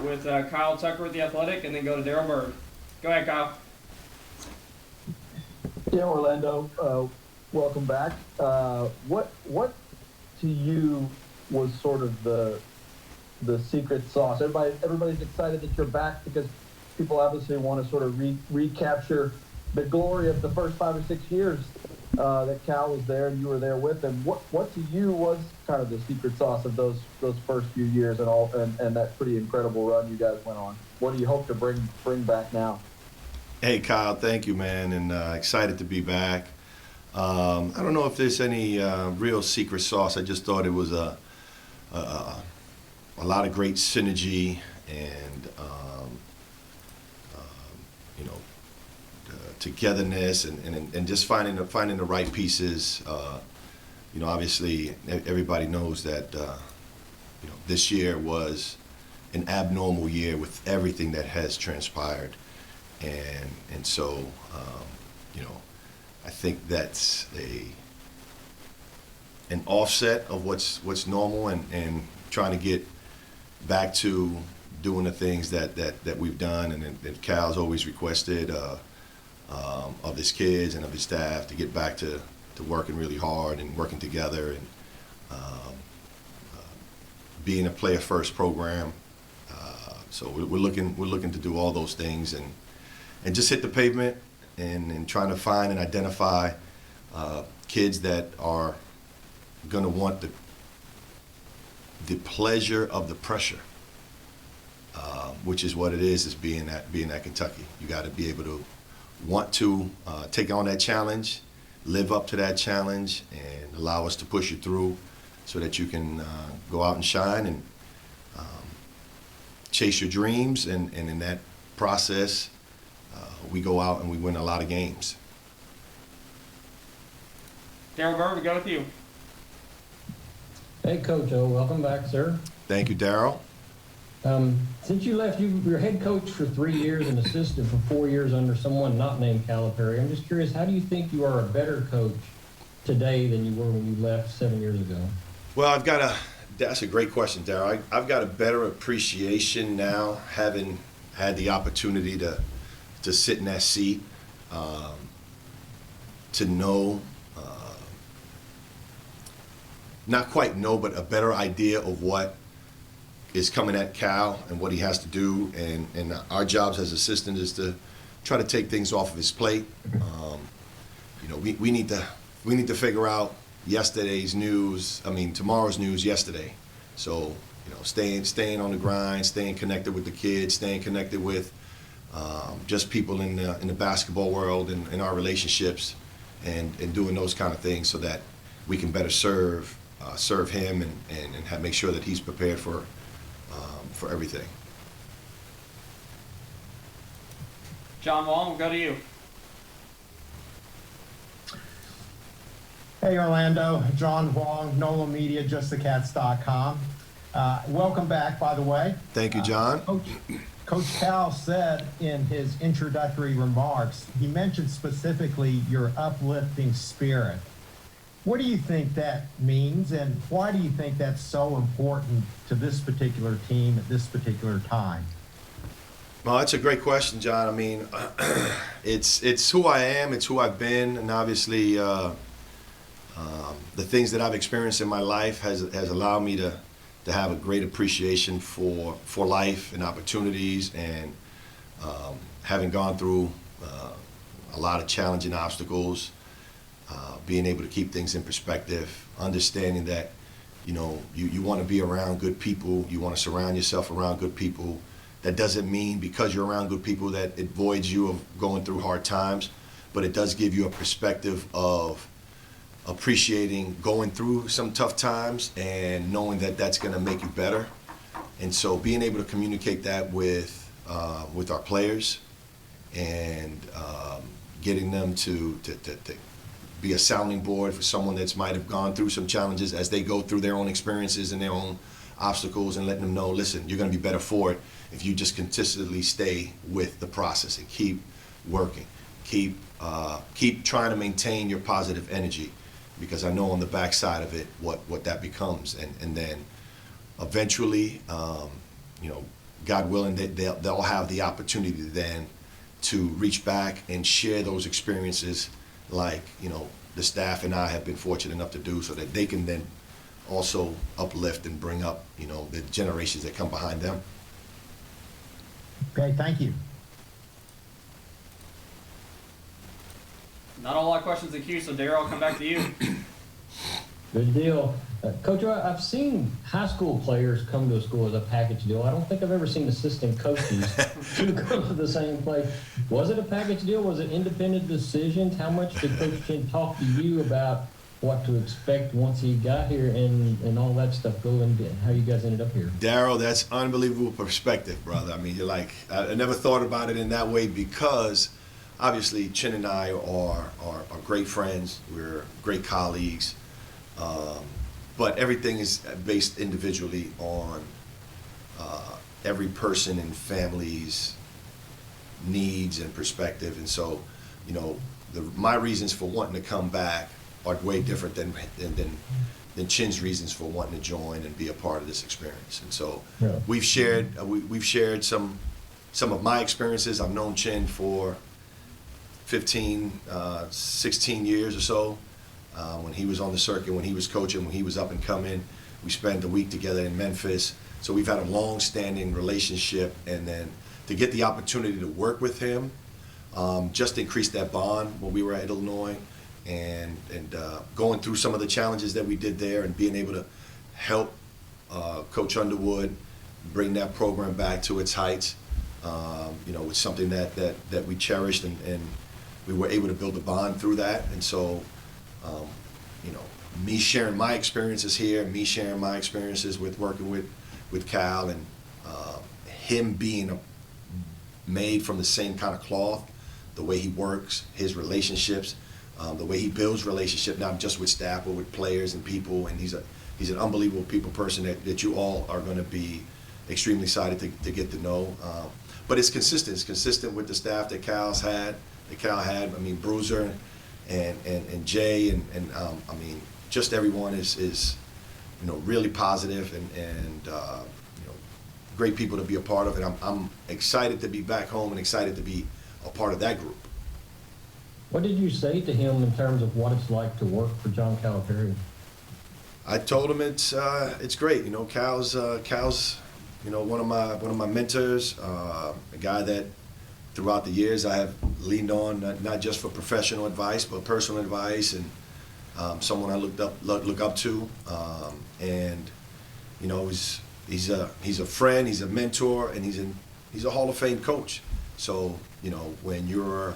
with Kyle Tucker with The Athletic, and then go to Daryl Bird. Go ahead, Kyle. Yeah, Orlando, welcome back. What to you was sort of the secret sauce? Everybody's excited that you're back because people obviously want to sort of recapture the glory of the first 5 or 6 years that Cal was there and you were there with him. What to you was kind of the secret sauce of those first few years and that pretty incredible run you guys went on? What do you hope to bring back now? Hey, Kyle, thank you, man, and excited to be back. I don't know if there's any real secret sauce. I just thought it was a lot of great synergy and togetherness and just finding the right pieces. Obviously everybody knows that this year was an abnormal year with everything that has transpired. And so, I think that's an offset of what's normal and trying to get back to doing the things that we've done and that Cal's always requested of his kids and of his staff to get back to working really hard and working together and being a player first program. So we're looking to do all those things and just hit the pavement and trying to find and identify kids that are going to want the pleasure of the pressure, which is what it is being at Kentucky. You got to be able to want to take on that challenge, live up to that challenge, and allow us to push you through so that you can go out and shine and chase your dreams. And in that process, we go out and we win a lot of games. Daryl Bird, we go with you. Hey, Coach O, welcome back, sir. Thank you, Daryl. Since you left, you were head coach for 3 years and assistant for 4 years under someone not named Calipari. I'm just curious, how do you think you are a better coach today than you were when you left 7 years ago? Well, that's a great question, Daryl. I've got a better appreciation now, having had the opportunity to sit in that seat, to know, not quite know, but a better idea of what is coming at Cal and what he has to do. And our jobs as assistant is to try to take things off of his plate. We need to figure out tomorrow's news yesterday. So, staying on the grind, staying connected with the kids, staying connected with just people in the basketball world and in our relationships, and doing those kind of things so that we can better serve him and make sure that he's prepared for everything. John Wong, we'll go to you. Hey, Orlando. John Wong, NOLA Media, JustTheCats.com. Welcome back, by the way. Thank you, John. Coach Cal said in his introductory remarks, he mentioned specifically your uplifting spirit. What do you think that means, and why do you think that's so important to this particular team at this particular time? Well, that's a great question, John. I mean, it's who I am, it's who I've been, and obviously the things that I've experienced in my life has allowed me to have a great appreciation for life and opportunities, and having gone through a lot of challenging obstacles, being able to keep things in perspective, understanding that you want to be around good people, you want to surround yourself around good people. That doesn't mean because you're around good people that it voids you of going through hard times, but it does give you a perspective of appreciating going through some tough times and knowing that that's going to make you better. And so being able to communicate that with our players and getting them to be a sounding board for someone that might have gone through some challenges as they go through their own experiences and their own obstacles, and letting them know, listen, you're going to be better for it if you just consistently stay with the process and keep working, keep trying to maintain your positive energy, because I know on the backside of it what that becomes, and then eventually God willing, they'll have the opportunity then to reach back and share those experiences like, the staff and I have been fortunate enough to do, so that they can then also uplift and bring up, the generations that come behind them. Okay, thank you. Not a lot of questions in queue, so Daryl, I'll come back to you. Good deal. Coach, I've seen high school players come to a school as a package deal. I don't think I've ever seen assistant coaches to come to the same place. Was it a package deal? Was it independent decisions? How much did Coach Chin talk to you about what to expect once he got here and all that stuff going, how you guys ended up here? Daryl, that's unbelievable perspective, brother. I mean, you're like, I never thought about it in that way, because obviously Chin and I are great friends. We're great colleagues. But everything is based individually on every person and family's needs and perspective. And so, my reasons for wanting to come back are way different than Chin's reasons for wanting to join and be a part of this experience. And so we've shared some of my experiences. I've known Chin for 15, 16 years or so. When he was on the circuit, when he was coaching, when he was up and coming, we spent a week together in Memphis. So we've had a long-standing relationship, and then to get the opportunity to work with him just increased that bond when we were at Illinois, and going through some of the challenges that we did there, and being able to help Coach Underwood bring that program back to its heights. Was something that we cherished, and we were able to build a bond through that. And so, me sharing my experiences here, me sharing my experiences with working with Cal, and him being made from the same kind of cloth, the way he works, his relationships, the way he builds relationships, not just with staff, but with players and people. And he's an unbelievable people person that you all are going to be extremely excited to get to know. But it's consistent. It's consistent with the staff that Cal had. I mean, Bruiser and Jay, and I mean, just everyone is really positive and great people to be a part of. And I'm excited to be back home and excited to be a part of that group. What did you say to him in terms of what it's like to work for John Calipari? I told him it's great. Cal's one of my mentors, a guy that throughout the years I have leaned on, not just for professional advice, but personal advice, and someone I look up to, and he's a friend, he's a mentor, and he's a Hall of Fame coach. So when you're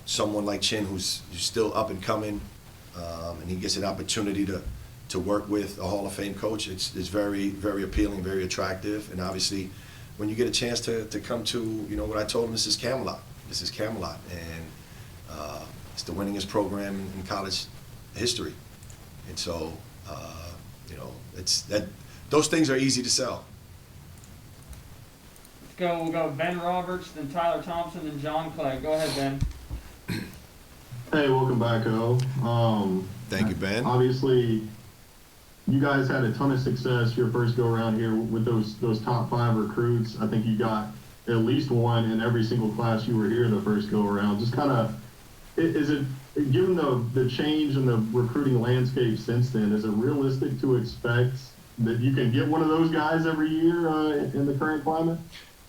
someone like Chin who's still up and coming, and he gets an opportunity to work with a Hall of Fame coach, it's very, very appealing, very attractive. And obviously, when you get a chance to come to, what I told him, this is Camelot. This is Camelot, and it's the winningest program in college history. And so, those things are easy to sell. We'll go Ben Roberts, then Tyler Thompson, then John Clay. Go ahead, Ben. Hey, welcome back, O. Thank you, Ben. Obviously, you guys had a ton of success your first go around here with those top 5 recruits. I think you got at least one in every single class you were here the first go around. Just kind of, is it, given the change in the recruiting landscape since then, is it realistic to expect that you can get one of those guys every year in the current climate?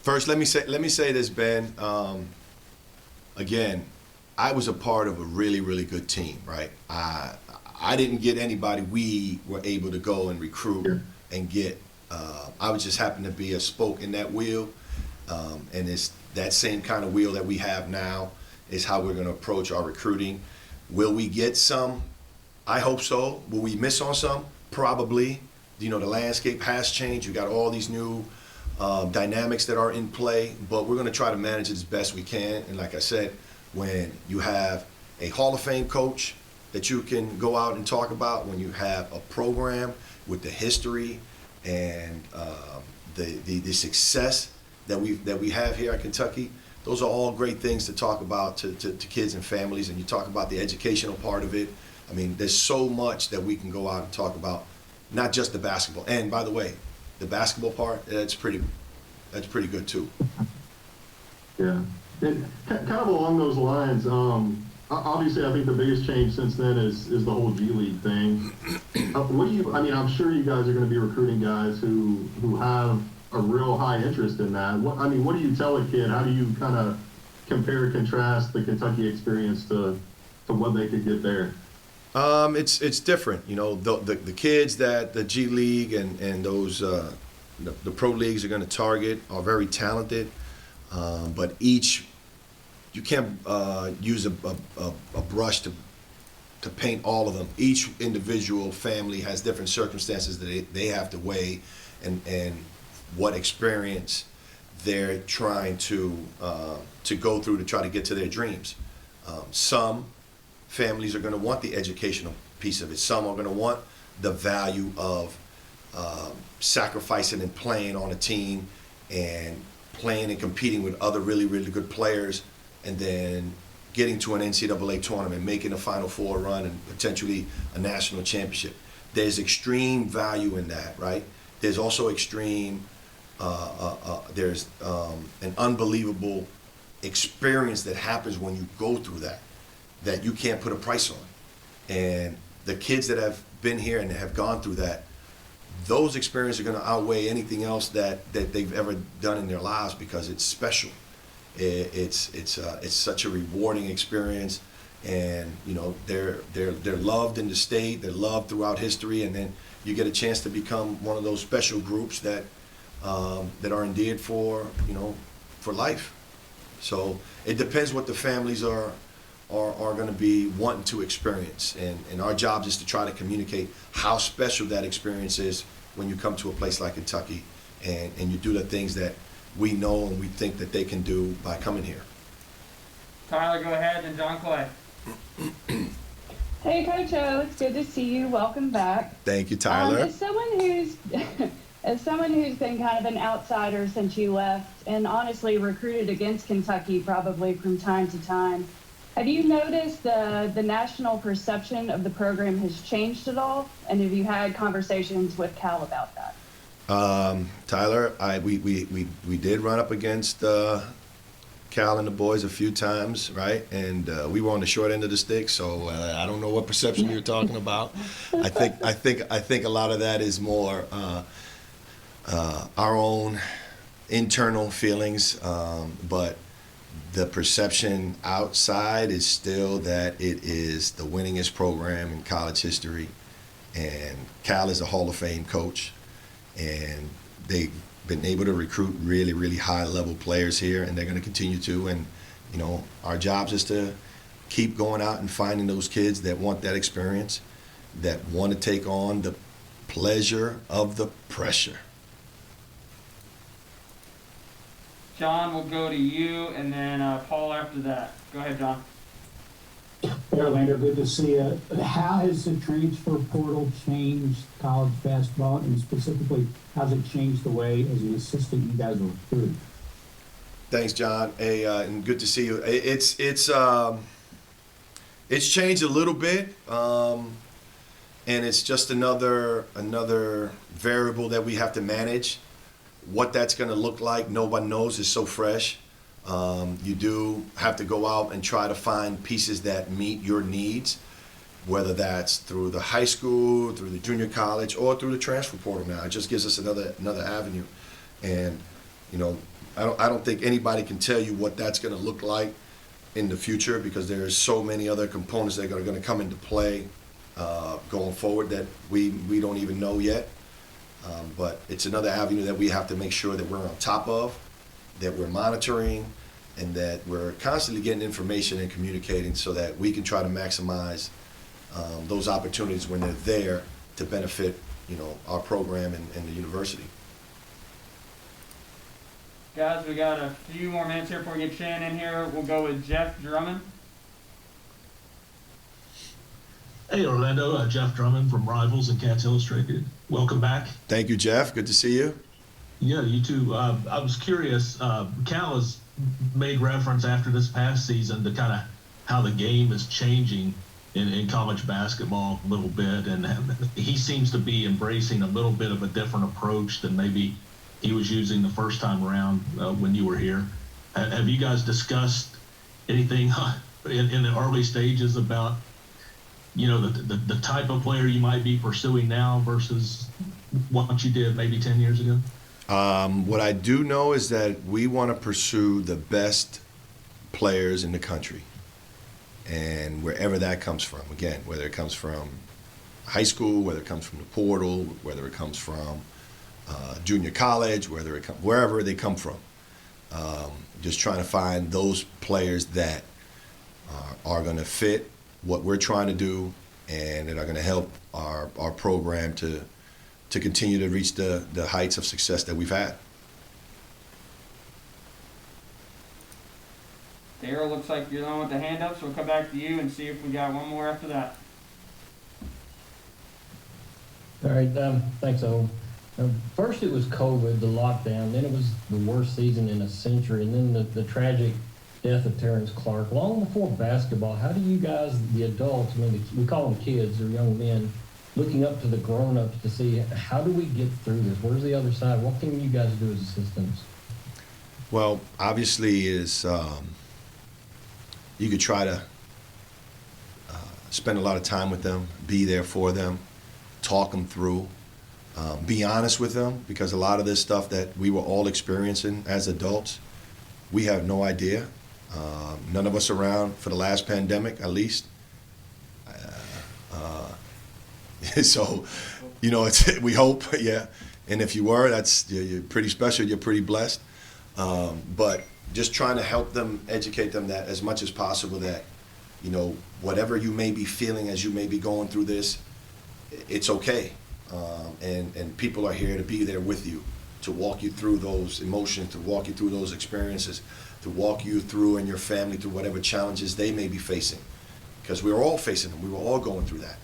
First, let me say this, Ben. Again, I was a part of a really, really good team, right? I didn't get anybody we were able to go and recruit and get. I was just happened to be a spoke in that wheel, and it's that same kind of wheel that we have now is how we're going to approach our recruiting. Will we get some? I hope so. Will we miss on some? Probably. The landscape has changed. You got all these new dynamics that are in play, but we're going to try to manage it as best we can. And like I said, when you have a Hall of Fame coach that you can go out and talk about, when you have a program with the history and the success that we have here at Kentucky, those are all great things to talk about to kids and families. And you talk about the educational part of it. I mean, there's so much that we can go out and talk about, not just the basketball. And by the way, the basketball part, it's pretty that's pretty good too. Yeah. And kind of along those lines, obviously I think the biggest change since then is the whole G League thing. I mean, I'm sure you guys are going to be recruiting guys who have a real high interest in that. What do you tell a kid? How do you kind of compare and contrast the Kentucky experience to what they could get there? It's different. You know, the kids that the G League and those the pro leagues are going to target are very talented, but you can't use a brush to paint all of them. Each individual family has different circumstances that they have to weigh, and what experience they're trying to go through to try to get to their dreams. Some families are going to want the educational piece of it. Some are going to want the value of sacrificing and playing on a team and playing and competing with other really, really good players, and then getting to an NCAA tournament, making a Final Four run, and potentially a national championship. There's extreme value in that, right? There's also extreme, there's an unbelievable experience that happens when you go through that you can't put a price on. And the kids that have been here and have gone through that, those experiences are going to outweigh anything else that they've ever done in their lives, because it's special. It's such a rewarding experience, and you know they're loved in the state, they're loved throughout history, and then you get a chance to become one of those special groups that are endeared for life. So it depends what the families are going to be wanting to experience, and our job is to try to communicate how special that experience is when you come to a place like Kentucky, and you do the things that we know and we think that they can do by coming here. Tyler, go ahead, and John Clay. Hey, Coach O, it's good to see you. Welcome back. Thank you, Tyler. As someone who's been kind of an outsider since you left, and honestly recruited against Kentucky probably from time to time, have you noticed the national perception of the program has changed at all? And have you had conversations with Cal about that? Tyler, we did run up against Cal and the boys a few times, right? And we were on the short end of the stick, so I don't know what perception you're talking about. I think a lot of that is more our own internal feelings, but the perception outside is still that it is the winningest program in college history, and Cal is a Hall of Fame coach, and they've been able to recruit really, really high-level players here, and they're going to continue to. And you know, our jobs is to keep going out and finding those kids that want that experience, that want to take on the pleasure of the pressure. John, we'll go to you, and then Paul after that. Go ahead, John. Hey, Orlando, good to see you. How has the transfer portal changed college basketball, and specifically, how's it changed the way, as an assistant, you guys are recruited? Thanks, John. Hey, and good to see you. It's changed a little bit, and it's just another variable that we have to manage. What that's going to look like, nobody knows. It's so fresh. You do have to go out and try to find pieces that meet your needs, whether that's through the high school, through the junior college, or through the transfer portal now. It just gives us another avenue. And, you know, I don't think anybody can tell you what that's going to look like in the future, because there's so many other components that are going to come into play going forward that we don't even know yet. But it's another avenue that we have to make sure that we're on top of, that we're monitoring, and that we're constantly getting information and communicating so that we can try to maximize those opportunities when they're there to benefit, you know, our program and the university. Guys, we got a few more minutes here before we get Shannon in here. We'll go with Jeff Drummond. Hey, Orlando, Jeff Drummond from Rivals and Cats Illustrated. Welcome back. Thank you, Jeff. Good to see you. Yeah, you too. I was curious, Cal has made reference after this past season to kind of how the game is changing in college basketball a little bit, and he seems to be embracing a little bit of a different approach than maybe he was using the first time around when you were here. Have you guys discussed anything in the early stages about, you know, the type of player you might be pursuing now versus what you did maybe 10 years ago? What I do know is that we want to pursue the best players in the country, and wherever that comes from. Again, whether it comes from high school, whether it comes from the portal, whether it comes from junior college, wherever they come from. Just trying to find those players that are going to fit what we're trying to do, and that are going to help our program to continue to reach the heights of success that we've had. Daryl, looks like you're the one with the hand up, so we'll come back to you and see if we got one more after that. All right, thanks, Owen. First it was COVID, the lockdown, then it was the worst season in a century, and then the tragic death of Terrence Clark. Long before basketball, how do you guys, the adults, I mean, we call them kids or young men, looking up to the grown-ups to see how do we get through this? Where's the other side? What can you guys do as assistants? Well, obviously is you could try to spend a lot of time with them, be there for them, talk them through, be honest with them, because a lot of this stuff that we were all experiencing as adults, we have no idea. None of us around for the last pandemic, at least. So, you know, we hope, yeah. And if you were, you're pretty special. You're pretty blessed. But just trying to help them, educate them that as much as possible that, you know, whatever you may be feeling as you may be going through this, it's okay. And people are here to be there with you, to walk you through those emotions, to walk you through those experiences, to walk you through and your family through whatever challenges they may be facing. Because we were all facing them. We were all going through that.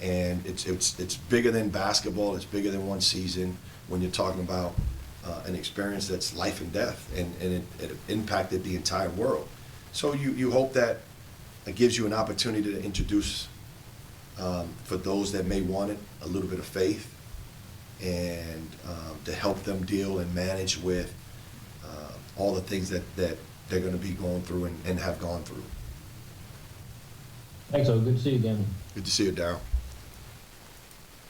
And it's bigger than basketball. It's bigger than one season when you're talking about an experience that's life and death, and it impacted the entire world. So you hope that it gives you an opportunity to introduce, for those that may want it, a little bit of faith, and to help them deal and manage with all the things that they're going to be going through and have gone through. Thanks, Owen. Good to see you again. Good to see you, Daryl.